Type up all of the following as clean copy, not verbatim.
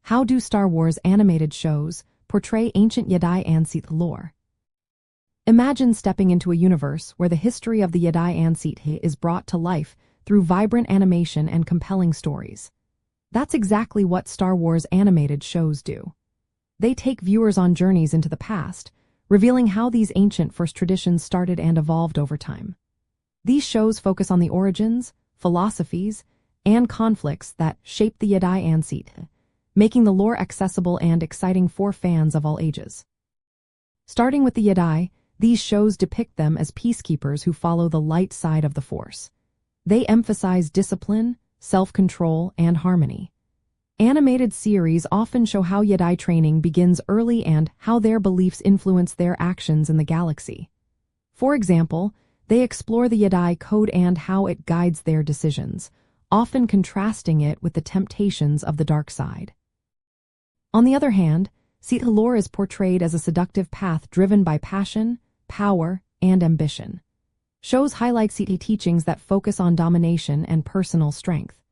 How do Star Wars animated shows portray ancient Jedi and Sith lore? Imagine stepping into a universe where the history of the Jedi and Sith is brought to life through vibrant animation and compelling stories. That's exactly what Star Wars animated shows do. They take viewers on journeys into the past, revealing how these ancient first traditions started and evolved over time. These shows focus on the origins, philosophies, and conflicts that shaped the Jedi and Sith, making the lore accessible and exciting for fans of all ages. Starting with the Jedi, these shows depict them as peacekeepers who follow the light side of the Force. They emphasize discipline, self-control, and harmony. Animated series often show how Jedi training begins early and how their beliefs influence their actions in the galaxy. For example, they explore the Jedi Code and how it guides their decisions, often contrasting it with the temptations of the dark side. On the other hand, Sith lore is portrayed as a seductive path driven by passion, power, and ambition. Shows highlight Sith teachings that focus on domination and personal strength.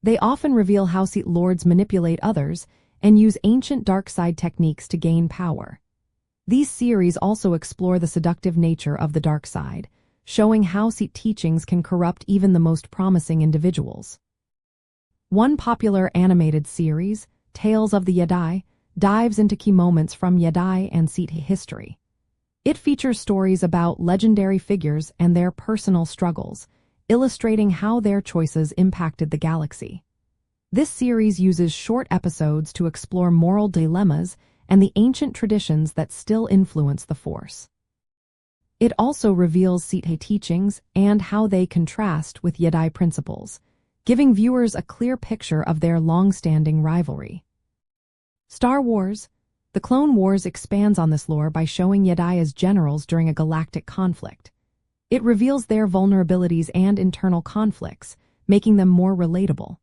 They often reveal how Sith lords manipulate others and use ancient dark side techniques to gain power. These series also explore the seductive nature of the dark side, showing how Sith teachings can corrupt even the most promising individuals. One popular animated series, Tales of the Jedi, dives into key moments from Jedi and Sith history. It features stories about legendary figures and their personal struggles, illustrating how their choices impacted the galaxy. This series uses short episodes to explore moral dilemmas and the ancient traditions that still influence the Force. It also reveals Sith teachings and how they contrast with Jedi principles, giving viewers a clear picture of their long-standing rivalry. Star Wars: The Clone Wars expands on this lore by showing Jedi as generals during a galactic conflict. It reveals their vulnerabilities and internal conflicts, making them more relatable.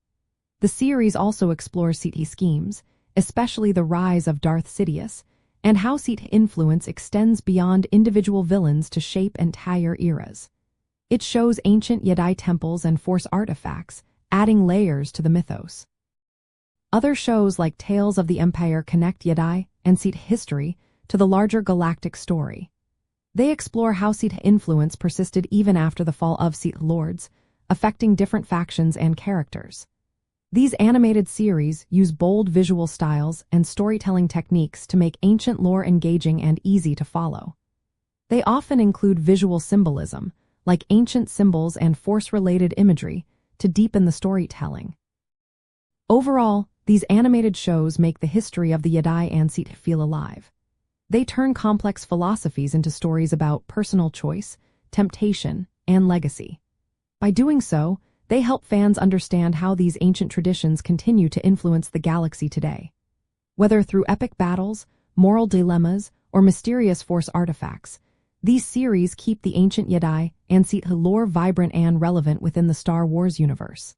The series also explores Sith schemes, especially the rise of Darth Sidious, and how Sith influence extends beyond individual villains to shape entire eras. It shows ancient Jedi temples and Force artifacts, adding layers to the mythos. Other shows like Tales of the Empire connect Jedi and Sith history to the larger galactic story. They explore how Sith influence persisted even after the fall of Sith lords, affecting different factions and characters. These animated series use bold visual styles and storytelling techniques to make ancient lore engaging and easy to follow. They often include visual symbolism, like ancient symbols and Force-related imagery, to deepen the storytelling. Overall, these animated shows make the history of the Jedi and Sith feel alive. They turn complex philosophies into stories about personal choice, temptation, and legacy. By doing so, they help fans understand how these ancient traditions continue to influence the galaxy today. Whether through epic battles, moral dilemmas, or mysterious Force artifacts, these series keep the ancient Jedi and Sith lore vibrant and relevant within the Star Wars universe.